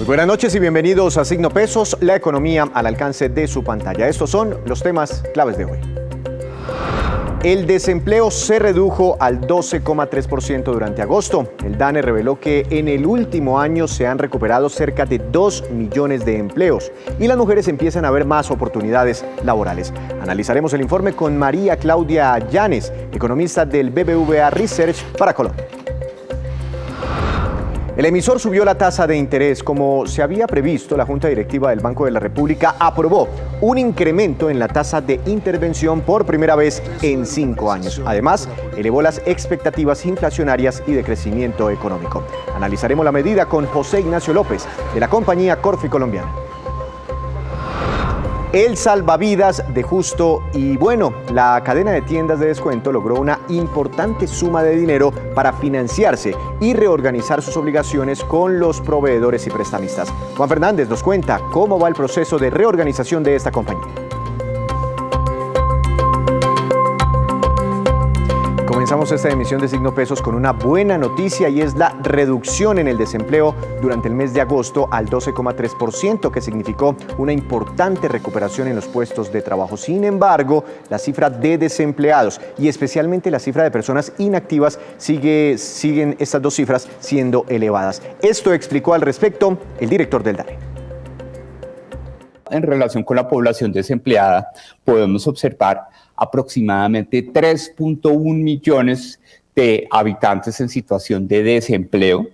Muy buenas noches y bienvenidos a Signo Pesos, la economía al alcance de su pantalla. Estos son los temas claves de hoy. El desempleo se redujo al 12,3% durante agosto. El DANE reveló que en el último año se han recuperado cerca de 2 millones de empleos y las mujeres empiezan a ver más oportunidades laborales. Analizaremos el informe con María Claudia Llanes, economista del BBVA Research para Colombia. El emisor subió la tasa de interés. Como se había previsto, la Junta Directiva del Banco de la República aprobó un incremento en la tasa de intervención por primera vez en 5 años. Además, elevó las expectativas inflacionarias y de crecimiento económico. Analizaremos la medida con José Ignacio López, de la compañía Corfi Colombiana. El salvavidas de Justo y Bueno, la cadena de tiendas de descuento logró una importante suma de dinero para financiarse y reorganizar sus obligaciones con los proveedores y prestamistas. Juan Fernández nos cuenta cómo va el proceso de reorganización de esta compañía. Comenzamos esta emisión de Signo Pesos con una buena noticia y es la reducción en el desempleo durante el mes de agosto al 12,3%, que significó una importante recuperación en los puestos de trabajo. Sin embargo, la cifra de desempleados y especialmente la cifra de personas inactivas siguen estas dos cifras siendo elevadas. Esto explicó al respecto el director del DANE. En relación con la población desempleada, podemos observar aproximadamente 3.1 millones de habitantes en situación de desempleo,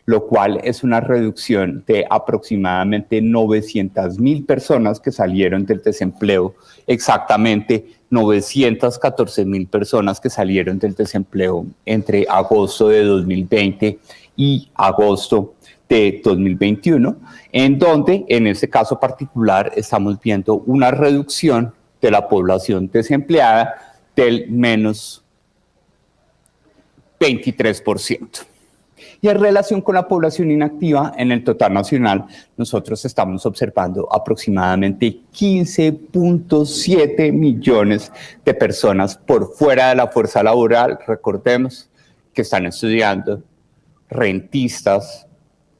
lo cual es una reducción de aproximadamente 900.000 personas que salieron del desempleo, exactamente 914.000 personas que salieron del desempleo entre agosto de 2020 y agosto de 2021, en donde en este caso particular estamos viendo una reducción de la población desempleada del menos 23%. Y en relación con la población inactiva, en el total nacional, nosotros estamos observando aproximadamente 15.7 millones de personas por fuera de la fuerza laboral. Recordemos que están estudiando, rentistas,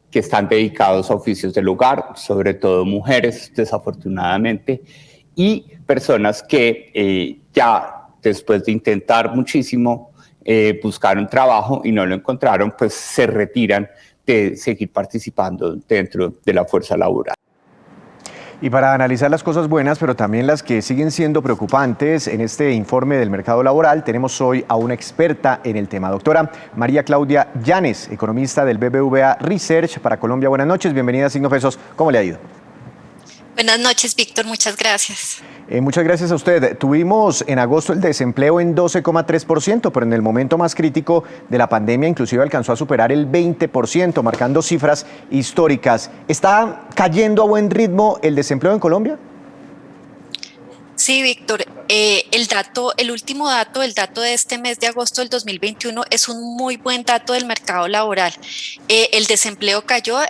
que están dedicados a oficios del hogar, sobre todo mujeres, desafortunadamente, y personas que ya después de intentar muchísimo buscaron trabajo y no lo encontraron, pues se retiran de seguir participando dentro de la fuerza laboral. Y para analizar las cosas buenas, pero también las que siguen siendo preocupantes en este informe del mercado laboral, tenemos hoy a una experta en el tema. Doctora María Claudia Llanes, economista del BBVA Research para Colombia. Buenas noches, bienvenida a Signo Pesos. ¿Cómo le ha ido? Buenas noches, Víctor, muchas gracias. Muchas gracias a usted. Tuvimos en agosto el desempleo en 12,3%, pero en el momento más crítico de la pandemia inclusive alcanzó a superar el 20%, marcando cifras históricas. ¿Está cayendo a buen ritmo el desempleo en Colombia? Sí, Víctor, el último dato, el dato de este mes de agosto del 2021 es un muy buen dato del mercado laboral. El desempleo cayó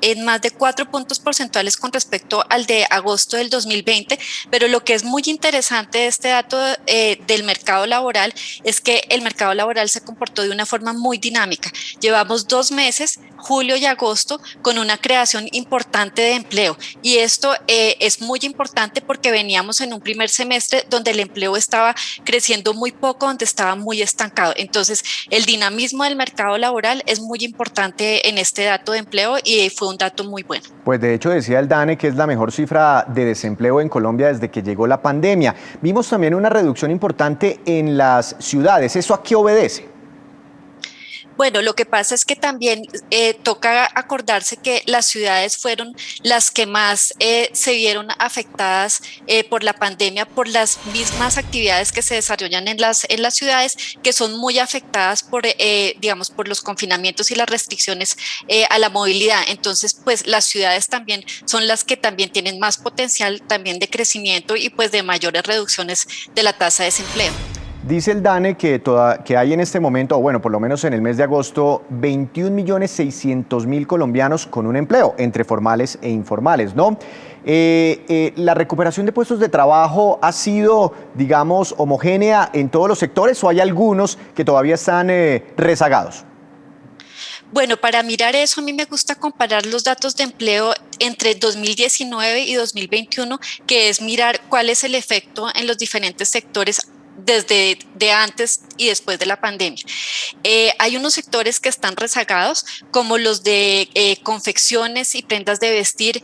en más de 4 puntos porcentuales con respecto al de agosto del 2020, pero lo que es muy interesante de este dato del mercado laboral es que el mercado laboral se comportó de una forma muy dinámica. Llevamos 2 meses, julio y agosto, con una creación importante de empleo y esto es muy importante porque veníamos en un primer semestre donde el empleo estaba creciendo muy poco, donde estaba muy estancado. Entonces, el dinamismo del mercado laboral es muy importante en este dato de empleo y fue un dato muy bueno. Pues de hecho decía el DANE que es la mejor cifra de desempleo en Colombia desde que llegó la pandemia. Vimos también una reducción importante en las ciudades. ¿Eso a qué obedece? Bueno, lo que pasa es que también toca acordarse que las ciudades fueron las que más se vieron afectadas por la pandemia, por las mismas actividades que se desarrollan en las ciudades, que son muy afectadas por los confinamientos y las restricciones a la movilidad. Entonces, pues las ciudades también son las que también tienen más potencial también de crecimiento y pues de mayores reducciones de la tasa de desempleo. Dice el DANE que hay en este momento, o bueno, por lo menos en el mes de agosto, 21.600.000 colombianos con un empleo, entre formales e informales, ¿no? ¿La recuperación de puestos de trabajo ha sido, digamos, homogénea en todos los sectores o hay algunos que todavía están rezagados? Bueno, para mirar eso, a mí me gusta comparar los datos de empleo entre 2019 y 2021, que es mirar cuál es el efecto en los diferentes sectores desde de antes y después de la pandemia. Hay unos sectores que están rezagados, como los de confecciones y prendas de vestir,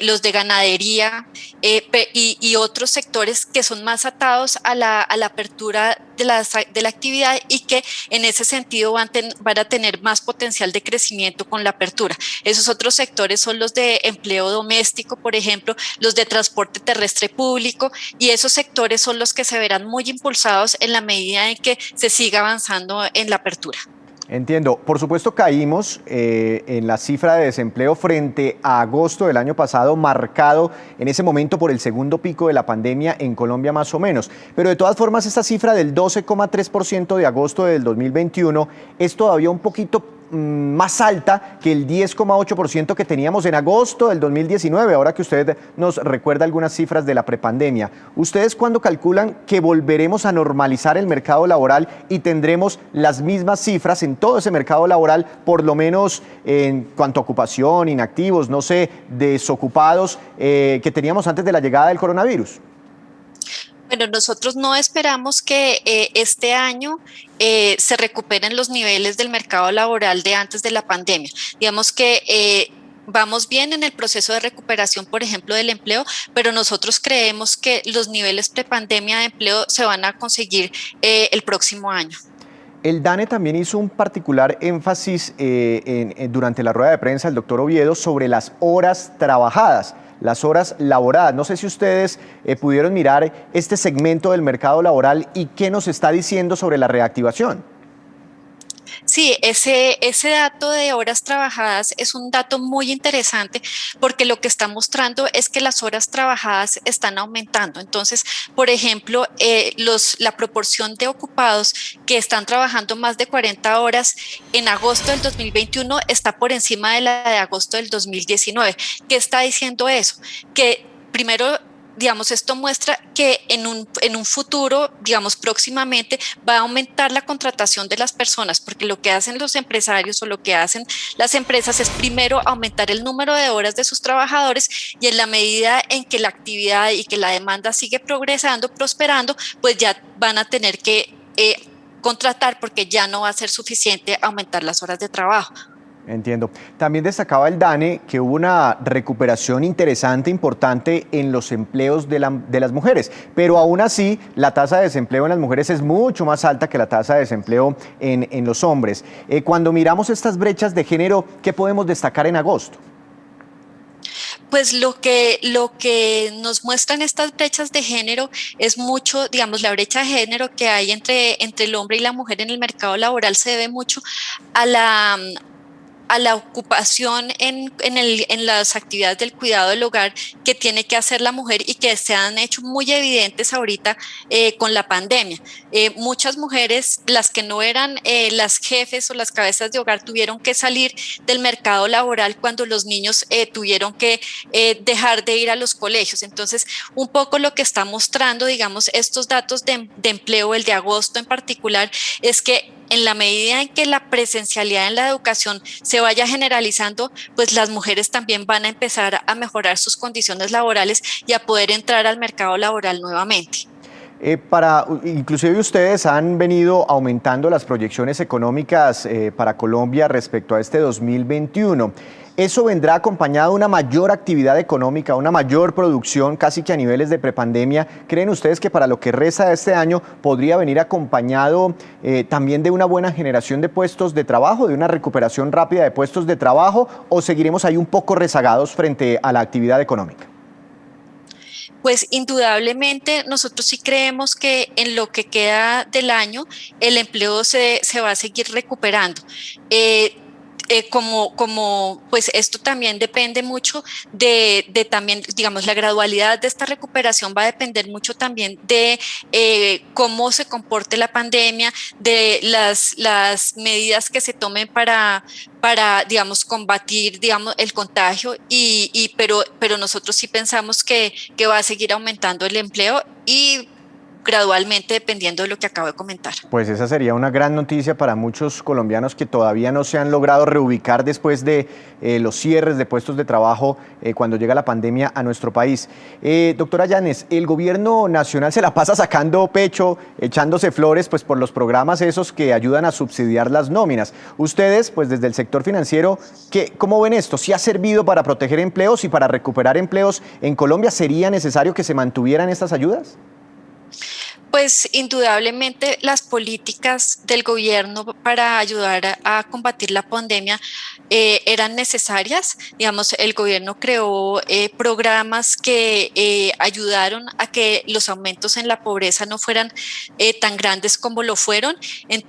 los de ganadería y otros sectores que son más atados a la apertura de la actividad y que en ese sentido van a tener más potencial de crecimiento con la apertura. Esos otros sectores son los de empleo doméstico, por ejemplo, los de transporte terrestre público, y esos sectores son los que se verán muy impulsados en la medida en que se siga avanzando en la apertura. Entiendo. Por supuesto, caímos en la cifra de desempleo frente a agosto del año pasado, marcado en ese momento por el segundo pico de la pandemia en Colombia más o menos. Pero de todas formas, esta cifra del 12,3% de agosto del 2021 es todavía un poquito más alta que el 10,8% que teníamos en agosto del 2019, ahora que usted nos recuerda algunas cifras de la prepandemia. ¿Ustedes cuándo calculan que volveremos a normalizar el mercado laboral y tendremos las mismas cifras en todo ese mercado laboral, por lo menos en cuanto a ocupación, inactivos, no sé, desocupados, que teníamos antes de la llegada del coronavirus? Bueno, nosotros no esperamos que este año se recuperen los niveles del mercado laboral de antes de la pandemia. Digamos que vamos bien en el proceso de recuperación, por ejemplo, del empleo, pero nosotros creemos que los niveles prepandemia de empleo se van a conseguir el próximo año. El DANE también hizo un particular énfasis durante la rueda de prensa del doctor Oviedo sobre las horas trabajadas, las horas laboradas. No sé si ustedes pudieron mirar este segmento del mercado laboral y qué nos está diciendo sobre la reactivación. Sí, ese dato de horas trabajadas es un dato muy interesante porque lo que está mostrando es que las horas trabajadas están aumentando. Entonces, por ejemplo, la proporción de ocupados que están trabajando más de 40 horas en agosto del 2021 está por encima de la de agosto del 2019. ¿Qué está diciendo eso? Que primero, digamos, esto muestra que en un futuro, digamos, próximamente va a aumentar la contratación de las personas, porque lo que hacen los empresarios o lo que hacen las empresas es primero aumentar el número de horas de sus trabajadores, y en la medida en que la actividad y que la demanda sigue progresando, prosperando, pues ya van a tener que contratar, porque ya no va a ser suficiente aumentar las horas de trabajo. Entiendo. También destacaba el DANE que hubo una recuperación interesante, importante en los empleos de las mujeres, pero aún así la tasa de desempleo en las mujeres es mucho más alta que la tasa de desempleo en los hombres. Cuando miramos estas brechas de género, ¿qué podemos destacar en agosto? Pues lo que nos muestran estas brechas de género es mucho, digamos, la brecha de género que hay entre el hombre y la mujer en el mercado laboral se debe mucho a la ocupación en las actividades del cuidado del hogar que tiene que hacer la mujer y que se han hecho muy evidentes ahorita con la pandemia. Muchas mujeres, las que no eran las jefes o las cabezas de hogar, tuvieron que salir del mercado laboral cuando los niños tuvieron que dejar de ir a los colegios. Entonces, un poco lo que está mostrando, digamos, estos datos de empleo, el de agosto en particular, es que en la medida en que la presencialidad en la educación se vaya generalizando, pues las mujeres también van a empezar a mejorar sus condiciones laborales y a poder entrar al mercado laboral nuevamente. Inclusive ustedes han venido aumentando las proyecciones económicas para Colombia respecto a este 2021. ¿Eso vendrá acompañado de una mayor actividad económica, una mayor producción, casi que a niveles de prepandemia? ¿Creen ustedes que para lo que resta de este año podría venir acompañado también de una buena generación de puestos de trabajo, de una recuperación rápida de puestos de trabajo, o seguiremos ahí un poco rezagados frente a la actividad económica? Pues indudablemente nosotros sí creemos que en lo que queda del año el empleo se va a seguir recuperando. Pues esto también depende mucho de también, digamos, la gradualidad de esta recuperación va a depender mucho también de cómo se comporte la pandemia, de las medidas que se tomen para digamos, combatir, digamos, el contagio, pero nosotros sí pensamos que va a seguir aumentando el empleo y gradualmente dependiendo de lo que acabo de comentar. Pues esa sería una gran noticia para muchos colombianos que todavía no se han logrado reubicar después de los cierres de puestos de trabajo cuando llega la pandemia a nuestro país. Doctora Yáñez, el gobierno nacional se la pasa sacando pecho, echándose flores pues por los programas esos que ayudan a subsidiar las nóminas. Ustedes, pues desde el sector financiero, ¿cómo ven esto? ¿Sí ha servido para proteger empleos y para recuperar empleos en Colombia? ¿Sería necesario que se mantuvieran estas ayudas? Pues indudablemente las políticas del gobierno para ayudar a combatir la pandemia eran necesarias. Digamos, el gobierno creó programas que ayudaron a que los aumentos en la pobreza no fueran tan grandes como lo fueron,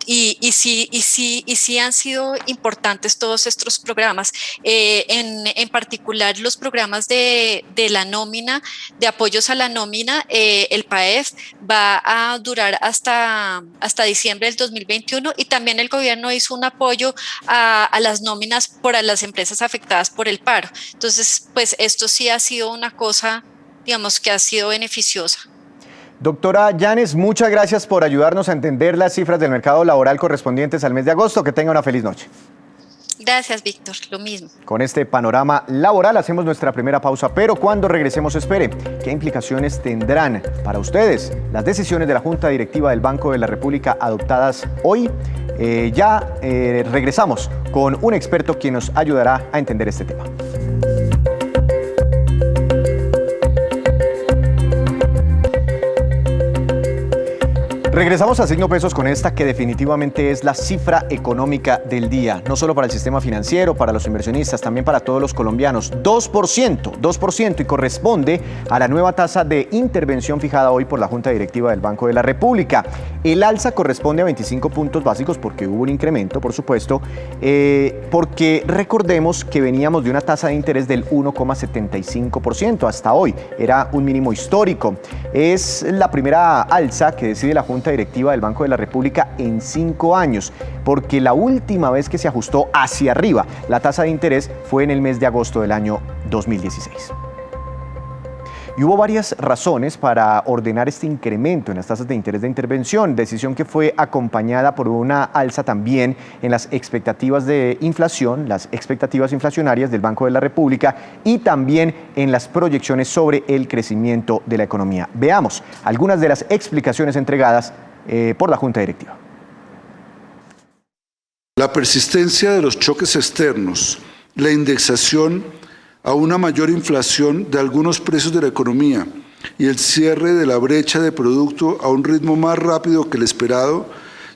y sí han sido importantes todos estos programas. En particular los programas de la nómina, de apoyos a la nómina, el PAEF va a durar hasta diciembre del 2021, y también el gobierno hizo un apoyo a las nóminas por las empresas afectadas por el paro. Entonces, pues esto sí ha sido una cosa, digamos, que ha sido beneficiosa. Doctora Yáñez, muchas gracias por ayudarnos a entender las cifras del mercado laboral correspondientes al mes de agosto. Que tenga una feliz noche. Gracias, Víctor, lo mismo. Con este panorama laboral hacemos nuestra primera pausa, pero cuando regresemos espere, ¿qué implicaciones tendrán para ustedes las decisiones de la Junta Directiva del Banco de la República adoptadas hoy? Regresamos con un experto quien nos ayudará a entender este tema. Regresamos a Signo Pesos con esta que definitivamente es la cifra económica del día, no solo para el sistema financiero, para los inversionistas, también para todos los colombianos. 2%, y corresponde a la nueva tasa de intervención fijada hoy por la Junta Directiva del Banco de la República. El alza corresponde a 25 puntos básicos porque hubo un incremento, por supuesto, porque recordemos que veníamos de una tasa de interés del 1,75% hasta hoy. Era un mínimo histórico. Es la primera alza que decide la Junta Directiva del Banco de la República en 5 años, porque la última vez que se ajustó hacia arriba la tasa de interés fue en el mes de agosto del año 2016. Y hubo varias razones para ordenar este incremento en las tasas de interés de intervención, decisión que fue acompañada por una alza también en las expectativas de inflación, las expectativas inflacionarias del Banco de la República, y también en las proyecciones sobre el crecimiento de la economía. Veamos algunas de las explicaciones entregadas por la Junta Directiva. La persistencia de los choques externos, la indexación a una mayor inflación de algunos precios de la economía y el cierre de la brecha de producto a un ritmo más rápido que el esperado,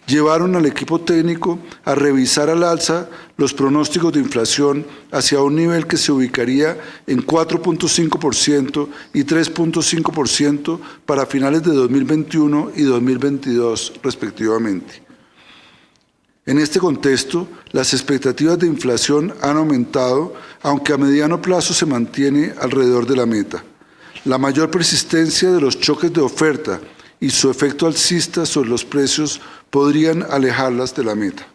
llevaron al equipo técnico a revisar al alza los pronósticos de inflación hacia un nivel que se ubicaría en 4.5% y 3.5% para finales de 2021 y 2022 respectivamente. En este contexto, las expectativas de inflación han aumentado, aunque a mediano plazo se mantiene alrededor de la meta. La mayor persistencia de los choques de oferta y su efecto alcista sobre los precios podrían alejarlas de la meta.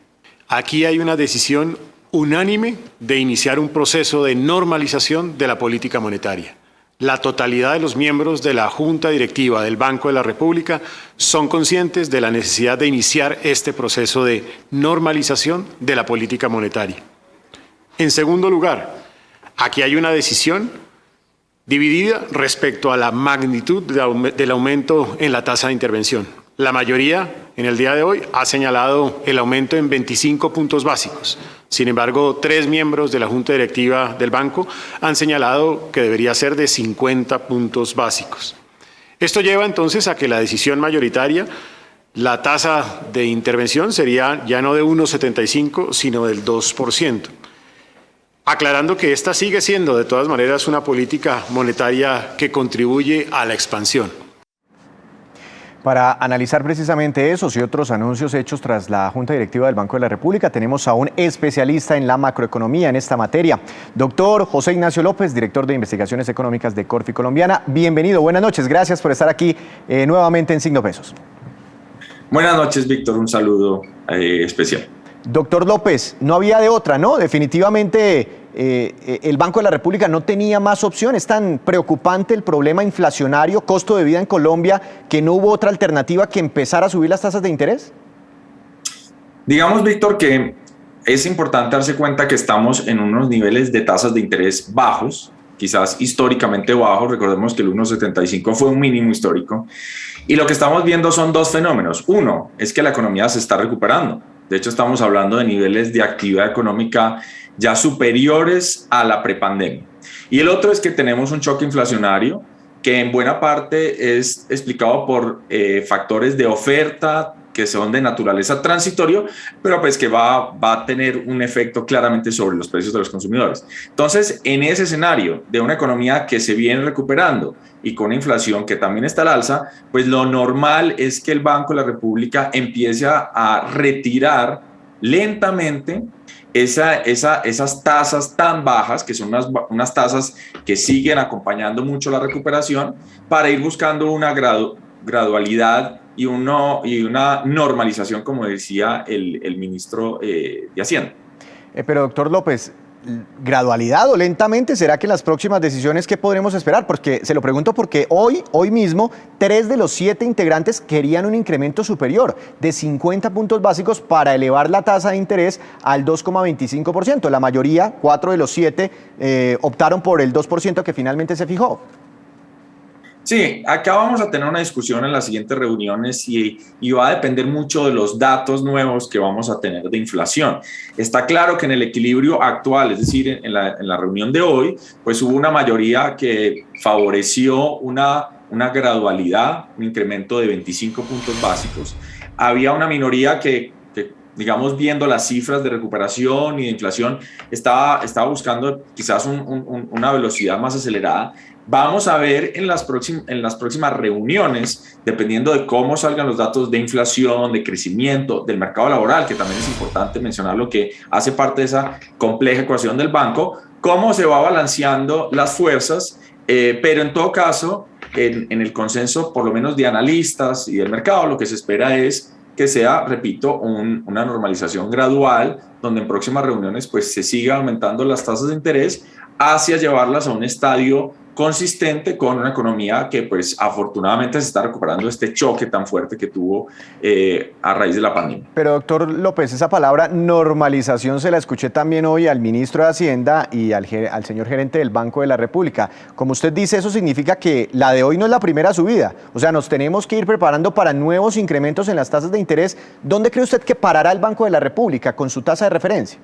Aquí hay una decisión unánime de iniciar un proceso de normalización de la política monetaria. La totalidad de los miembros de la Junta Directiva del Banco de la República son conscientes de la necesidad de iniciar este proceso de normalización de la política monetaria. En segundo lugar, aquí hay una decisión dividida respecto a la magnitud del aumento en la tasa de intervención. La mayoría, en el día de hoy, ha señalado el aumento en 25 puntos básicos. Sin embargo, 3 miembros de la Junta Directiva del Banco han señalado que debería ser de 50 puntos básicos. Esto lleva entonces a que la decisión mayoritaria, la tasa de intervención sería ya no de 1,75, sino del 2%. Aclarando que esta sigue siendo de todas maneras una política monetaria que contribuye a la expansión. Para analizar precisamente esos y otros anuncios hechos tras la Junta Directiva del Banco de la República, tenemos a un especialista en la macroeconomía en esta materia, doctor José Ignacio López, director de Investigaciones Económicas de Corfi Colombiana. Bienvenido, buenas noches, gracias por estar aquí nuevamente en Signo Pesos. Buenas noches, Víctor, un saludo especial. Doctor López, no había de otra, ¿no? Definitivamente el Banco de la República no tenía más opción. ¿Es tan preocupante el problema inflacionario, costo de vida en Colombia, que no hubo otra alternativa que empezar a subir las tasas de interés? Digamos, Víctor, que es importante darse cuenta que estamos en unos niveles de tasas de interés bajos, quizás históricamente bajos. Recordemos que el 1,75 fue un mínimo histórico. Y lo que estamos viendo son dos fenómenos. Uno, es que la economía se está recuperando. De hecho, estamos hablando de niveles de actividad económica ya superiores a la prepandemia. Y el otro es que tenemos un choque inflacionario que en buena parte es explicado por factores de oferta que son de naturaleza transitorio, pero pues que va a tener un efecto claramente sobre los precios de los consumidores. Entonces, en ese escenario de una economía que se viene recuperando y con una inflación que también está al alza, pues lo normal es que el Banco de la República empiece a retirar lentamente esas tasas tan bajas, que son unas tasas que siguen acompañando mucho la recuperación, para ir buscando una gradualidad y una normalización, como decía el ministro de Hacienda. Pero doctor López, ¿gradualidad o lentamente? ¿Será que en las próximas decisiones qué podremos esperar? Porque se lo pregunto porque hoy mismo 3 de los 7 integrantes querían un incremento superior de 50 puntos básicos para elevar la tasa de interés al 2,25%. La mayoría, 4 de los 7, optaron por el 2% que finalmente se fijó. Sí, acá vamos a tener una discusión en las siguientes reuniones y va a depender mucho de los datos nuevos que vamos a tener de inflación. Está claro que en el equilibrio actual, es decir, en la reunión de hoy, pues hubo una mayoría que favoreció una gradualidad, un incremento de 25 puntos básicos. Había una minoría que digamos, viendo las cifras de recuperación y de inflación, estaba buscando quizás una velocidad más acelerada. Vamos a ver en las próximas reuniones, dependiendo de cómo salgan los datos de inflación, de crecimiento, del mercado laboral, que también es importante mencionar lo que hace parte de esa compleja ecuación del banco, cómo se va balanceando las fuerzas, pero en todo caso, en el consenso, por lo menos de analistas y del mercado, lo que se espera es que sea, repito, una normalización gradual, donde en próximas reuniones pues se siga aumentando las tasas de interés hacia llevarlas a un estadio consistente con una economía que pues afortunadamente se está recuperando este choque tan fuerte que tuvo a raíz de la pandemia. Pero doctor López, esa palabra normalización se la escuché también hoy al ministro de Hacienda y al señor gerente del Banco de la República. Como usted dice, eso significa que la de hoy no es la primera subida. O sea, nos tenemos que ir preparando para nuevos incrementos en las tasas de interés. ¿Dónde cree usted que parará el Banco de la República con su tasa de referencia?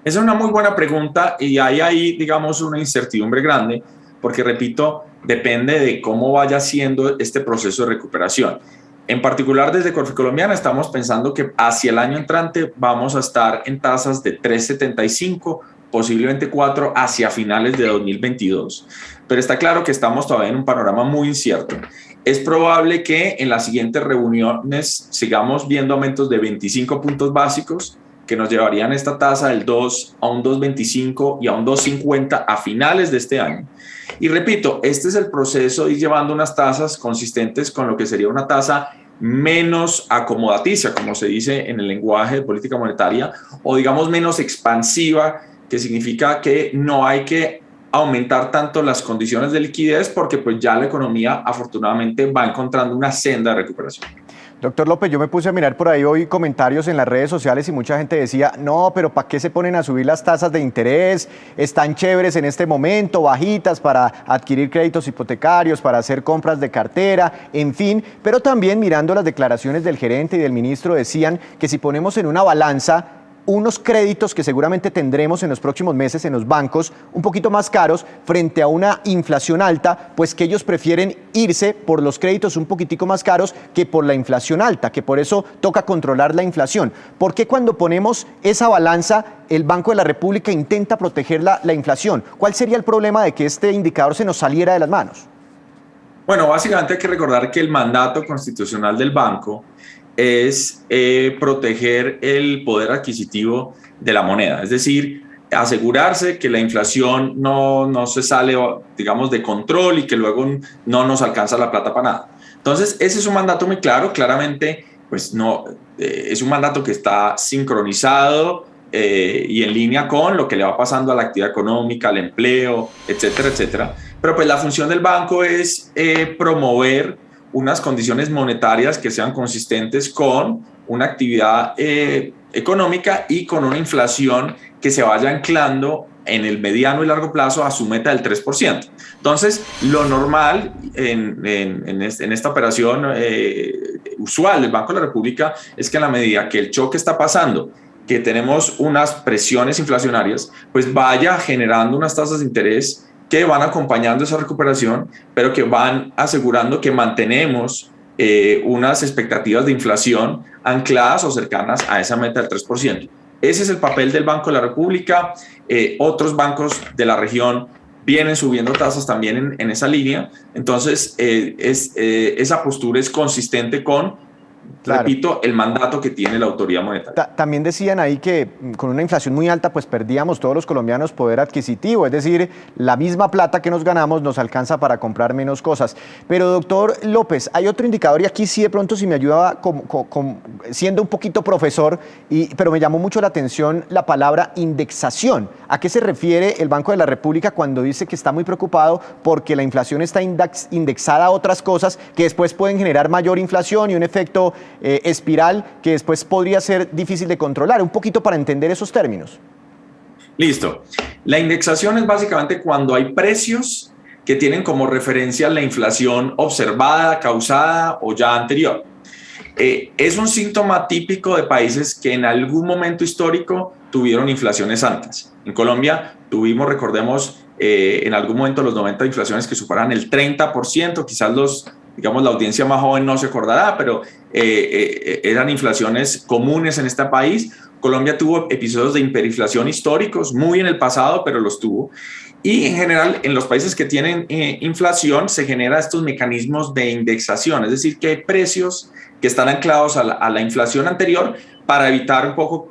Esa es una muy buena pregunta y hay ahí, digamos, una incertidumbre grande, porque, repito, depende de cómo vaya siendo este proceso de recuperación. En particular, desde Corficolombiana estamos pensando que hacia el año entrante vamos a estar en tasas de 3,75, posiblemente 4 hacia finales de 2022. Pero está claro que estamos todavía en un panorama muy incierto. Es probable que en las siguientes reuniones sigamos viendo aumentos de 25 puntos básicos, que nos llevarían esta tasa del 2 a un 2,25 y a un 2,50 a finales de este año. Y repito, este es el proceso de ir llevando unas tasas consistentes con lo que sería una tasa menos acomodaticia, como se dice en el lenguaje de política monetaria, o digamos menos expansiva, que significa que no hay que aumentar tanto las condiciones de liquidez porque pues ya la economía afortunadamente va encontrando una senda de recuperación. Doctor López, yo me puse a mirar por ahí hoy comentarios en las redes sociales y mucha gente decía, no, pero ¿para qué se ponen a subir las tasas de interés? Están chéveres en este momento, bajitas para adquirir créditos hipotecarios, para hacer compras de cartera, en fin. Pero también mirando las declaraciones del gerente y del ministro decían que si ponemos en una balanza unos créditos que seguramente tendremos en los próximos meses en los bancos un poquito más caros frente a una inflación alta, pues que ellos prefieren irse por los créditos un poquitico más caros que por la inflación alta, que por eso toca controlar la inflación. ¿Por qué cuando ponemos esa balanza el Banco de la República intenta proteger la inflación? ¿Cuál sería el problema de que este indicador se nos saliera de las manos? Bueno, básicamente hay que recordar que el mandato constitucional del banco es proteger el poder adquisitivo de la moneda, es decir, asegurarse que la inflación no se sale, digamos, de control y que luego no nos alcanza la plata para nada. Entonces, ese es un mandato muy claro, claramente, pues no, es un mandato que está sincronizado y en línea con lo que le va pasando a la actividad económica, al empleo, etcétera, etcétera. Pero pues la función del banco es promover unas condiciones monetarias que sean consistentes con una actividad económica y con una inflación que se vaya anclando en el mediano y largo plazo a su meta del 3%. Entonces, lo normal en esta operación usual del Banco de la República es que en la medida que el choque está pasando, que tenemos unas presiones inflacionarias, pues vaya generando unas tasas de interés que van acompañando esa recuperación, pero que van asegurando que mantenemos unas expectativas de inflación ancladas o cercanas a esa meta del 3%. Ese es el papel del Banco de la República. Otros bancos de la región vienen subiendo tasas también en esa línea. Entonces, esa postura es consistente con, claro, repito, el mandato que tiene la autoridad monetaria. También decían ahí que con una inflación muy alta, pues perdíamos todos los colombianos poder adquisitivo, es decir, la misma plata que nos ganamos nos alcanza para comprar menos cosas. Pero doctor López, hay otro indicador y aquí sí de pronto si me ayudaba siendo un poquito profesor, pero me llamó mucho la atención la palabra indexación. ¿A qué se refiere el Banco de la República cuando dice que está muy preocupado porque la inflación está indexada a otras cosas que después pueden generar mayor inflación y un efecto espiral que después podría ser difícil de controlar? Un poquito para entender esos términos. Listo. La indexación es básicamente cuando hay precios que tienen como referencia la inflación observada, causada o ya anterior. Es un síntoma típico de países que en algún momento histórico tuvieron inflaciones altas. En Colombia tuvimos, recordemos, en algún momento los 90 inflaciones que superaban el 30%, quizás digamos, la audiencia más joven no se acordará, pero eran inflaciones comunes en este país. Colombia tuvo episodios de hiperinflación históricos, muy en el pasado, pero los tuvo. Y en general, en los países que tienen inflación, se generan estos mecanismos de indexación, es decir, que hay precios que están anclados a la inflación anterior para evitar un poco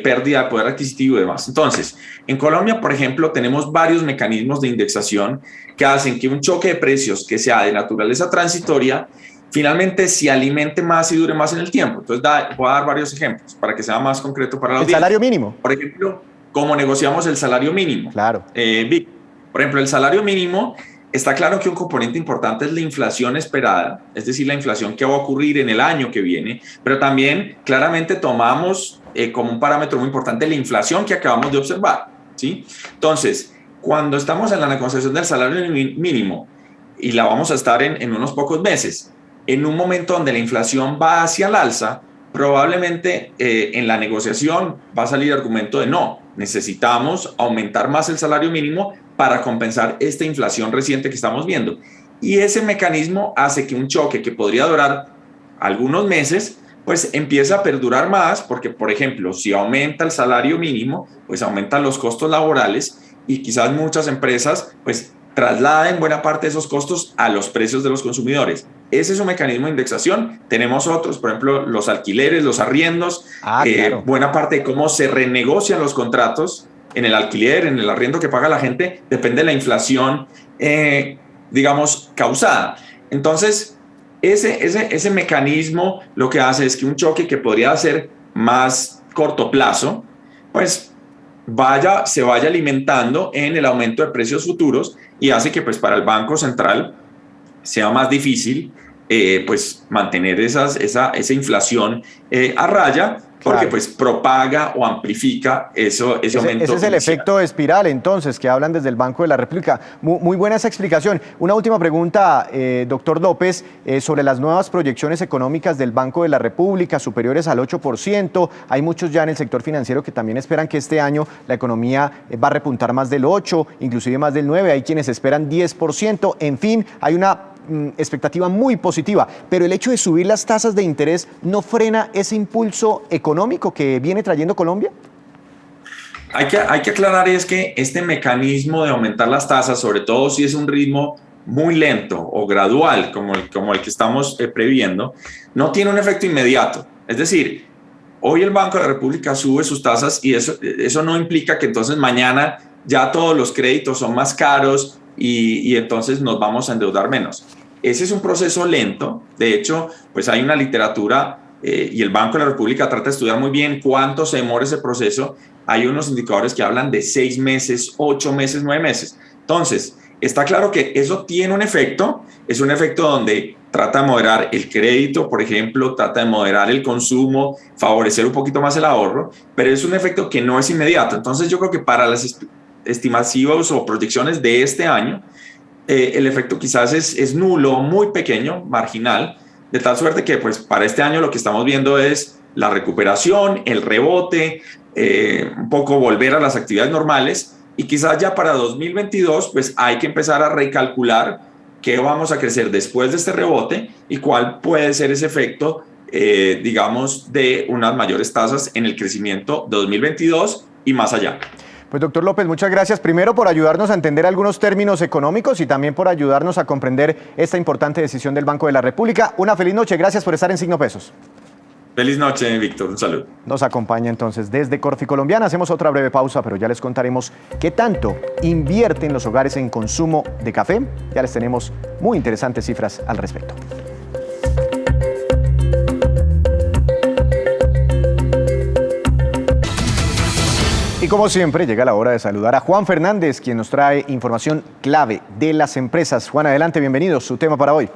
pérdida de poder adquisitivo y demás. Entonces, en Colombia, por ejemplo, tenemos varios mecanismos de indexación que hacen que un choque de precios que sea de naturaleza transitoria finalmente se alimente más y dure más en el tiempo. Entonces, voy a dar varios ejemplos para que sea más concreto para la audiencia. ¿El salario mínimo? Por ejemplo, ¿cómo negociamos el salario mínimo? Claro. Por ejemplo, el salario mínimo, está claro que un componente importante es la inflación esperada, es decir, la inflación que va a ocurrir en el año que viene, pero también claramente tomamos como un parámetro muy importante la inflación que acabamos de observar, ¿sí? Entonces, cuando estamos en la negociación del salario mínimo y la vamos a estar en unos pocos meses, en un momento donde la inflación va hacia el alza, probablemente en la negociación va a salir el argumento de no, necesitamos aumentar más el salario mínimo para compensar esta inflación reciente que estamos viendo. Y ese mecanismo hace que un choque que podría durar algunos meses, pues empieza a perdurar más, porque, por ejemplo, si aumenta el salario mínimo, pues aumentan los costos laborales y quizás muchas empresas, pues, trasladen buena parte de esos costos a los precios de los consumidores. Ese es un mecanismo de indexación. Tenemos otros, por ejemplo, los alquileres, los arriendos, claro. Buena parte de cómo se renegocian los contratos en el alquiler, en el arriendo que paga la gente, depende de la inflación, digamos, causada. Entonces, ese mecanismo lo que hace es que un choque que podría ser más corto plazo, pues se vaya alimentando en el aumento de precios futuros y hace que pues para el Banco Central sea más difícil pues mantener esa inflación a raya, porque claro, pues propaga o amplifica ese aumento. Ese es el efecto espiral, entonces, que hablan desde el Banco de la República. Muy buena esa explicación. Una última pregunta, doctor López, sobre las nuevas proyecciones económicas del Banco de la República, superiores al 8%. Hay muchos ya en el sector financiero que también esperan que este año la economía va a repuntar más del 8%, inclusive más del 9%. Hay quienes esperan 10%. En fin, hay una expectativa muy positiva, pero el hecho de subir las tasas de interés no frena ese impulso económico que viene trayendo Colombia. Hay que aclarar es que este mecanismo de aumentar las tasas, sobre todo si es un ritmo muy lento o gradual como el que estamos previendo, no tiene un efecto inmediato. Es decir, hoy el Banco de la República sube sus tasas y eso no implica que entonces mañana ya todos los créditos son más caros y entonces nos vamos a endeudar menos. Ese es un proceso lento. De hecho, pues hay una literatura y el Banco de la República trata de estudiar muy bien cuánto se demora ese proceso, hay unos indicadores que hablan de 6 meses, 8 meses, 9 meses. Entonces, está claro que eso tiene un efecto, es un efecto donde trata de moderar el crédito, por ejemplo, trata de moderar el consumo, favorecer un poquito más el ahorro, pero es un efecto que no es inmediato. Entonces, yo creo que para las estimativas o proyecciones de este año, el efecto quizás es nulo, muy pequeño, marginal, de tal suerte que pues, para este año lo que estamos viendo es la recuperación, el rebote, un poco volver a las actividades normales, y quizás ya para 2022 pues hay que empezar a recalcular qué vamos a crecer después de este rebote y cuál puede ser ese efecto, digamos, de unas mayores tasas en el crecimiento de 2022 y más allá. Pues doctor López, muchas gracias primero por ayudarnos a entender algunos términos económicos y también por ayudarnos a comprender esta importante decisión del Banco de la República. Una feliz noche, gracias por estar en Signo Pesos. Feliz noche, Víctor, un saludo. Nos acompaña entonces desde Corfi Colombiana. Hacemos otra breve pausa, pero ya les contaremos qué tanto invierten los hogares en consumo de café. Ya les tenemos muy interesantes cifras al respecto. Y como siempre, llega la hora de saludar a Juan Fernández, quien nos trae información clave de las empresas. Juan, adelante, bienvenido. Su tema para hoy.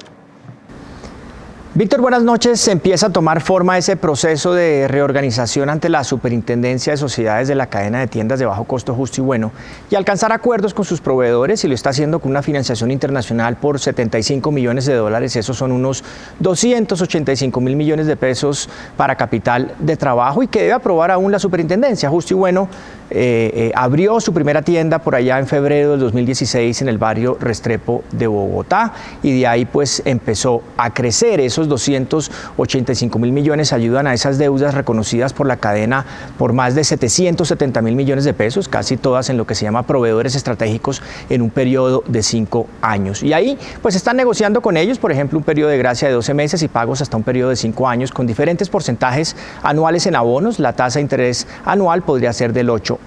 Víctor, buenas noches. Se empieza a tomar forma ese proceso de reorganización ante la Superintendencia de Sociedades de la cadena de tiendas de bajo costo justo y bueno y alcanzar acuerdos con sus proveedores, y lo está haciendo con una financiación internacional por 75 millones de dólares. Esos son unos 285 mil millones de pesos para capital de trabajo, y que debe aprobar aún la Superintendencia. Justo y bueno abrió su primera tienda por allá en febrero del 2016 en el barrio Restrepo de Bogotá, y de ahí pues empezó a crecer. Esos 285 mil millones ayudan a esas deudas reconocidas por la cadena por más de 770 mil millones de pesos, casi todas en lo que se llama proveedores estratégicos, en un periodo de 5 años. Y ahí pues están negociando con ellos, por ejemplo, un periodo de gracia de 12 meses y pagos hasta un periodo de 5 años con diferentes porcentajes anuales en abonos. La tasa de interés anual podría ser del 8%.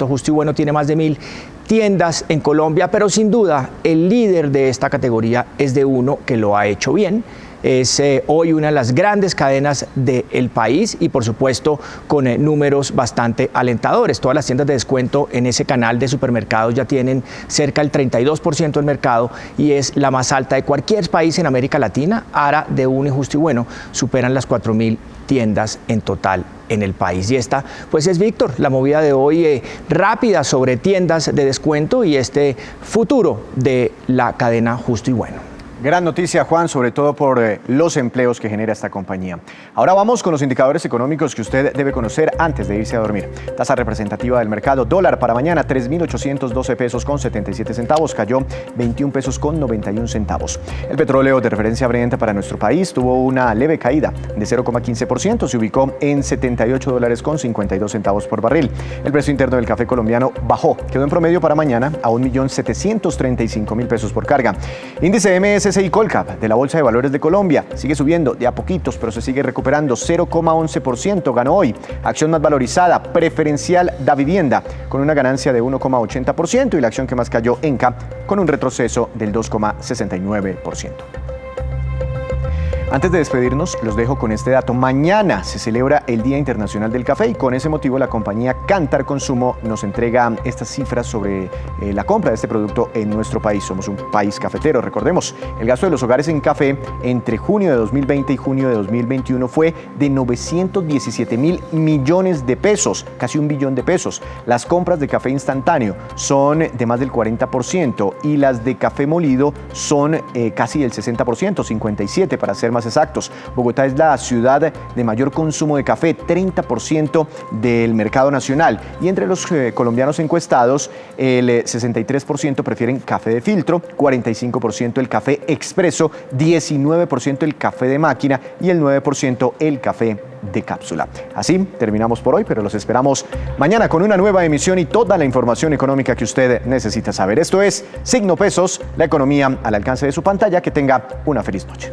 Justo y bueno tiene más de 1000 tiendas en Colombia, pero sin duda el líder de esta categoría es de uno que lo ha hecho bien. Es hoy una de las grandes cadenas del país y por supuesto con números bastante alentadores. Todas las tiendas de descuento en ese canal de supermercados ya tienen cerca del 32% del mercado, y es la más alta de cualquier país en América Latina. Ahora de uno y Justo y bueno superan las 4.000 tiendas en total en el país. Y esta pues es, Víctor, la movida de hoy rápida sobre tiendas de descuento y este futuro de la cadena Justo y Bueno. Gran noticia, Juan, sobre todo por los empleos que genera esta compañía. Ahora vamos con los indicadores económicos que usted debe conocer antes de irse a dormir. Tasa representativa del mercado. Dólar para mañana, 3.812 pesos con 77 centavos. Cayó 21 pesos con 91 centavos. El petróleo de referencia Brent para nuestro país tuvo una leve caída de 0,15%. Se ubicó en $78 con 52 centavos por barril. El precio interno del café colombiano bajó. Quedó en promedio para mañana a 1.735.000 pesos por carga. Índice MSCI Colcap de la Bolsa de Valores de Colombia sigue subiendo de a poquitos, pero se sigue recuperando. 0,11% ganó hoy. Acción más valorizada, Preferencial da Vivienda, con una ganancia de 1,80%, y la acción que más cayó, Enca, con un retroceso del 2,69%. Antes de despedirnos, los dejo con este dato. Mañana se celebra el Día Internacional del Café, y con ese motivo la compañía Cantar Consumo nos entrega estas cifras sobre la compra de este producto en nuestro país. Somos un país cafetero, recordemos. El gasto de los hogares en café entre junio de 2020 y junio de 2021 fue de 917 mil millones de pesos, casi $1 billón. Las compras de café instantáneo son de más del 40%, y las de café molido son casi el 60%, 57% para ser más exactos. Bogotá es la ciudad de mayor consumo de café, 30% del mercado nacional, y entre los colombianos encuestados, el 63% prefieren café de filtro, 45% el café expreso, 19% el café de máquina y el 9% el café de cápsula. Así terminamos por hoy, pero los esperamos mañana con una nueva emisión y toda la información económica que usted necesita saber. Esto es Signo Pesos, la economía al alcance de su pantalla. Que tenga una feliz noche.